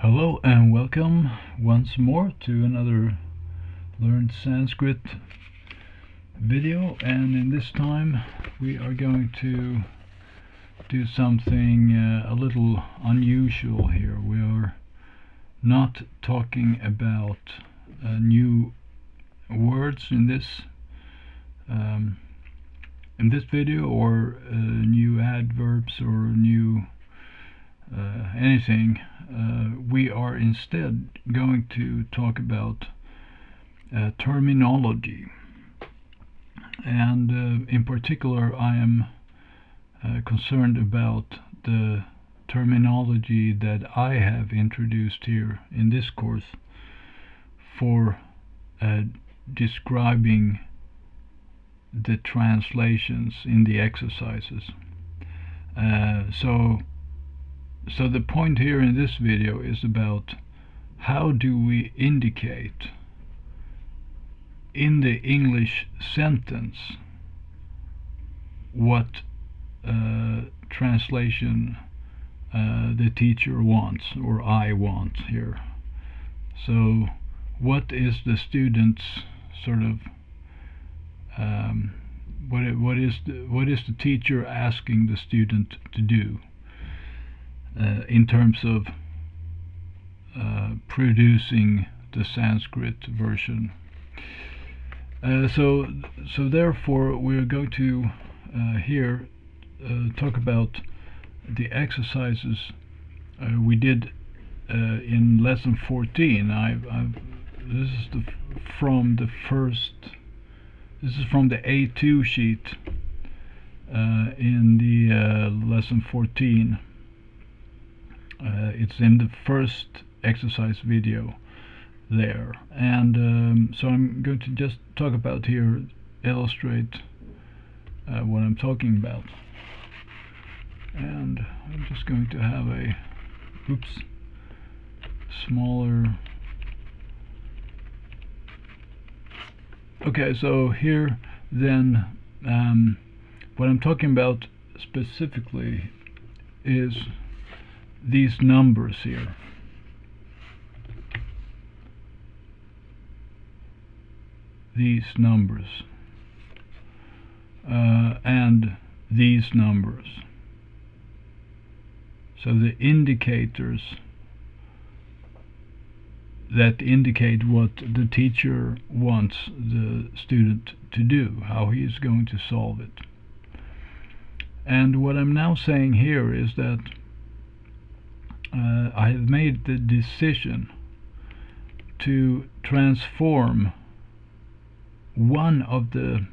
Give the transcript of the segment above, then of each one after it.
Hello and welcome once more to another Learned Sanskrit video, and in this time we are going to do something a little unusual here. We are not talking about new words in this video, or new adverbs or new anything. We are instead going to talk about terminology, and in particular I am concerned about the terminology that I have introduced here in this course for describing the translations in the exercises. So the point here in this video is about how do we indicate in the English sentence what translation the teacher wants, or I want here. So what is the student's sort of what is the teacher asking the student to do in terms of producing the Sanskrit version. So therefore we're going to here talk about the exercises we did in lesson 14. This is from the A2 sheet in the lesson 14. It's in the first exercise video there, and so I'm going to just talk about here, illustrate what I'm talking about. And I'm just going to have a smaller. Okay, so here then what I'm talking about specifically is these numbers here. These numbers and these numbers. So the indicators that indicate what the teacher wants the student to do, how he is going to solve it. And what I'm now saying here is that I have made the decision to transform one of the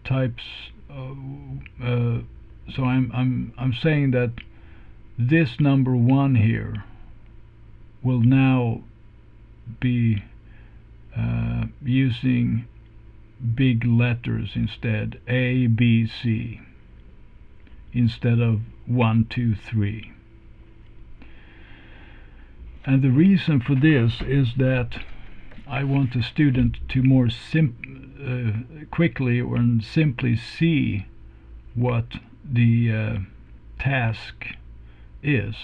types so I'm saying that this number 1 here will now be using big letters instead, A, B, C, instead of 1, 2, 3. And the reason for this is that I want the student to more quickly and simply see what the task is.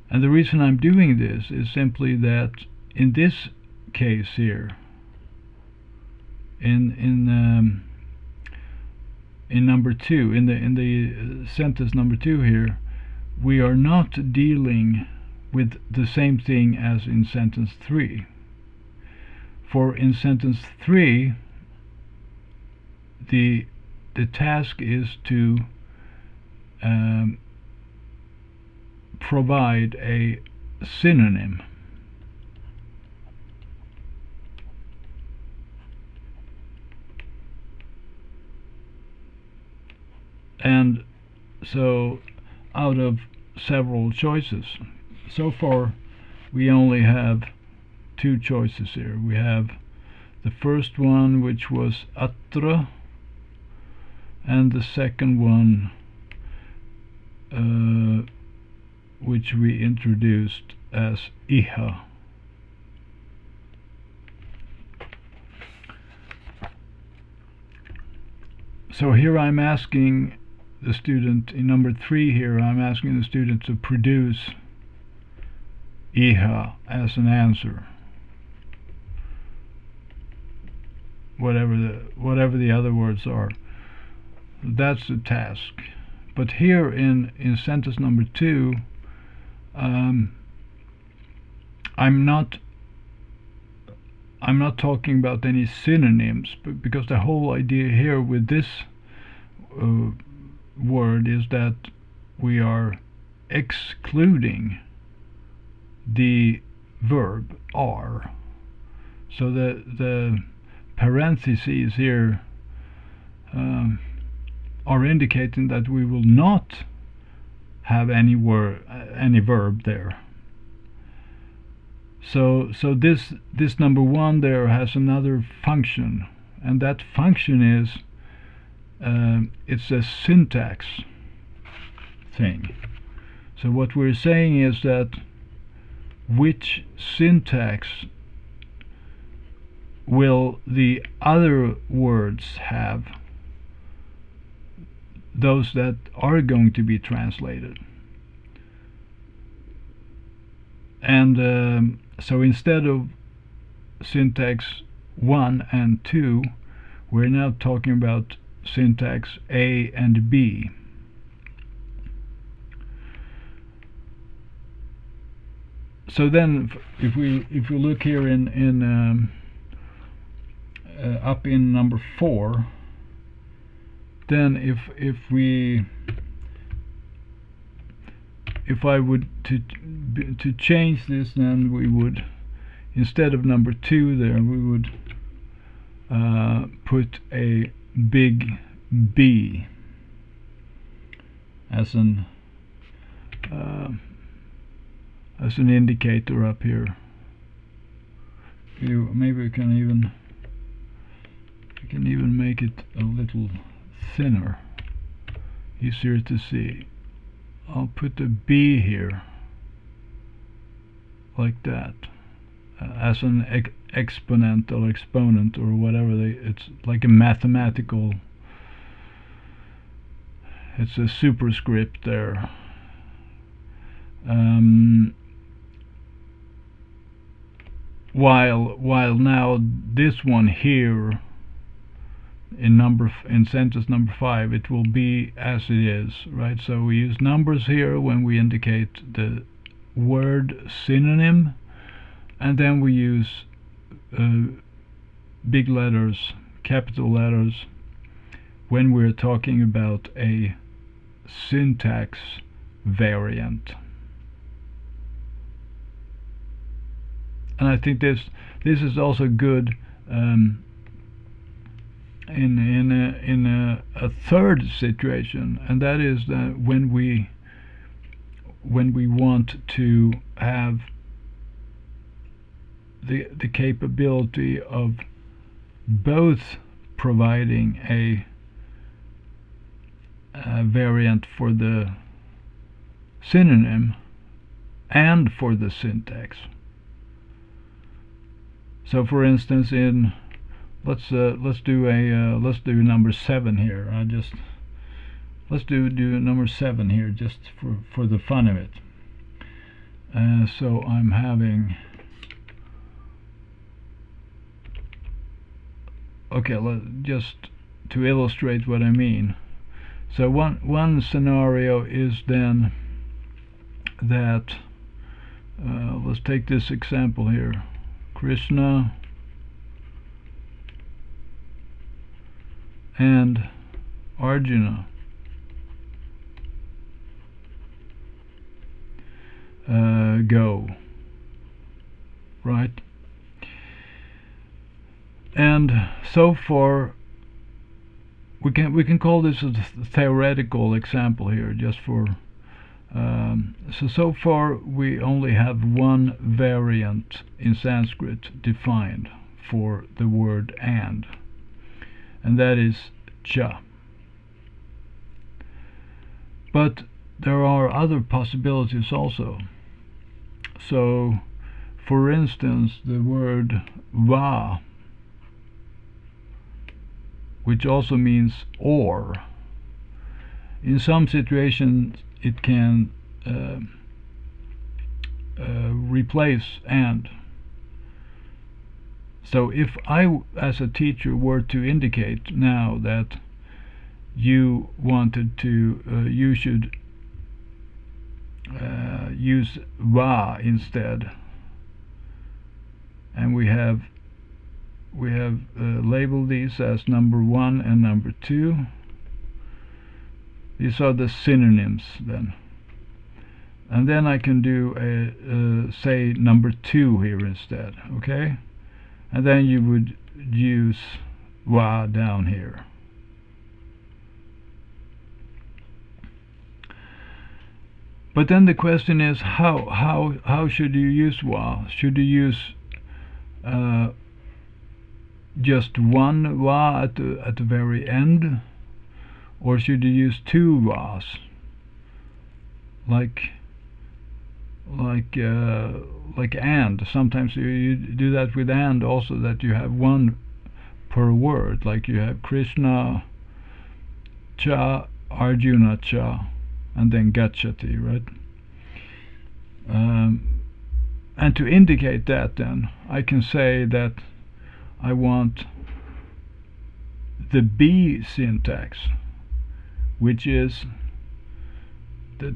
And the reason I'm doing this is simply that in this case here, in number 2, in the sentence number 2 here, we are not dealing with the same thing as in sentence 3. For in sentence 3, the task is to provide a synonym. And so out of several choices, so far we only have 2 choices here. We have the first one, which was atra, and the second one which we introduced as iha. So here I'm asking the student in number 3 here, I'm asking the student to produce iha as an answer, whatever the other words are. That's the task. But here in sentence number 2, I'm not talking about any synonyms, but because the whole idea here with this word is that we are excluding the verb are. So the parentheses here are indicating that we will not have any verb there. So this number 1 there has another function, and that function is it's a syntax thing. So what we're saying is that which syntax will the other words have, those that are going to be translated. And so instead of syntax 1 and 2, we're now talking about syntax A and B. So then, if we look here in up in number 4, then if I would to change this, then we would, instead of number 2 there, we would put a big B as an indicator up here. Maybe we can even make it a little thinner, easier to see. I'll put a B here like that, as an exponent or exponent or whatever. It's like a mathematical, it's a superscript there. While now this one here in sentence number 5, it will be as it is, right? So we use numbers here when we indicate the word synonym, and then we use big letters, capital letters, when we're talking about a syntax variant. And I think this is also good in a third situation, and that is that when we want to have the capability of both providing a variant for the synonym and for the syntax. So for instance, let's do number 7 here. Let's do number 7 here, just for the fun of it. So I'm having, okay, just to illustrate what I mean. So one scenario is then that let's take this example here. Krishna and Arjuna go, right? And so far we can call this a theoretical example here, just for so far we only have one variant in Sanskrit defined for the word and that is cha. But there are other possibilities also. So for instance, the word va, which also means or, in some situations it can replace and. So if I, as a teacher, were to indicate now that you wanted to, you should use wa instead, and we have labeled these as number 1 and number 2. These are the synonyms then. And then I can do say number 2 here instead, okay? And then you would use wa down here. But then the question is, how should you use wa? Should you use just one wa at the very end, or should you use 2 was, like and? Sometimes you do that with and also, that you have one per word, like you have Krishna cha, Arjuna cha, and then gachati, right? And to indicate that, then I can say that I want the B syntax, which is the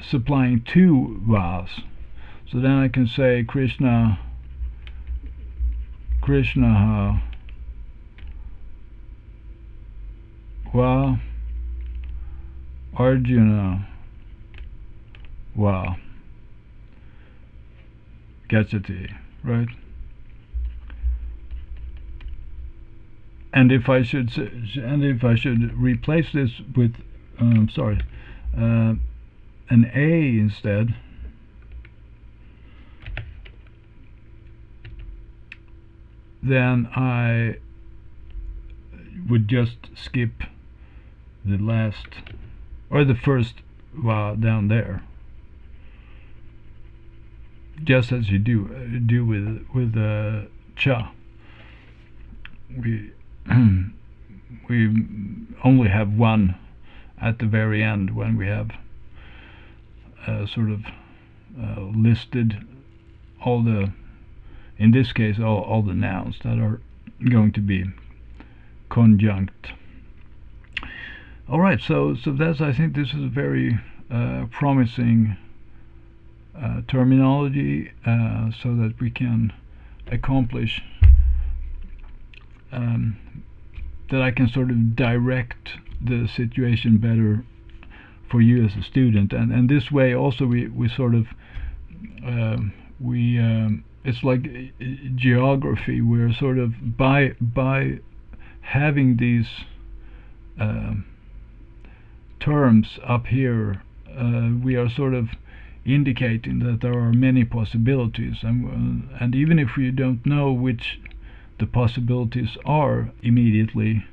supplying 2 vas. So then I can say Krishna va, Arjuna va, gachati, right? And if I should replace this with an A instead, then I would just skip the last or the first va down there, just as you do with cha. We only have one at the very end when we have listed all the, in this case, all the nouns that are going to be conjunct. All right, so that's, I think this is a very promising terminology, so that we can accomplish that I can sort of direct the situation better for you as a student, and this way also we sort of it's like geography. We're sort of by having these terms up here, we are sort of indicating that there are many possibilities, and even if you don't know which the possibilities are immediately,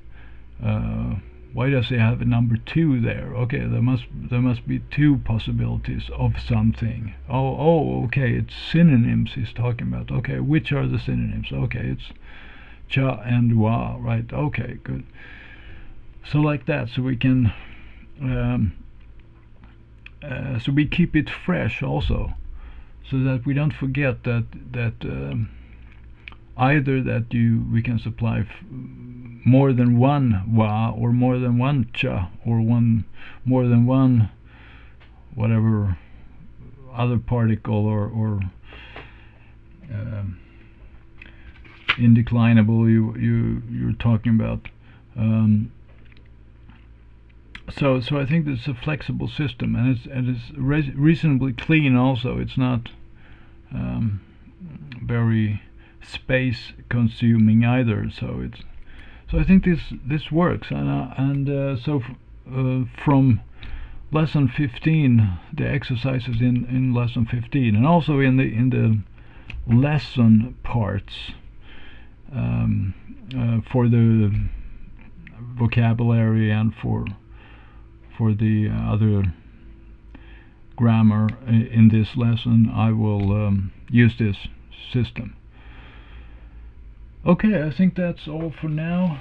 why does it have a number 2 there? Okay, there must be 2 possibilities of something. Oh, okay, it's synonyms he's talking about. Okay, which are the synonyms? Okay, it's cha and wa, right? Okay, good. So like that, so we can so we keep it fresh also, so that we don't forget that either that we can supply more than one wa, or more than one cha, or more than one whatever other particle or indeclinable you're talking about. So I think this is a flexible system, and it's reasonably clean also. It's not very space consuming either, so I think this works, so from lesson 15, the exercises in lesson 15, and also in the lesson parts for the vocabulary and for the other grammar in this lesson, I will use this system. Okay, I think that's all for now,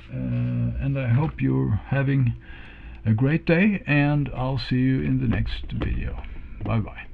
and I hope you're having a great day, and I'll see you in the next video. Bye bye.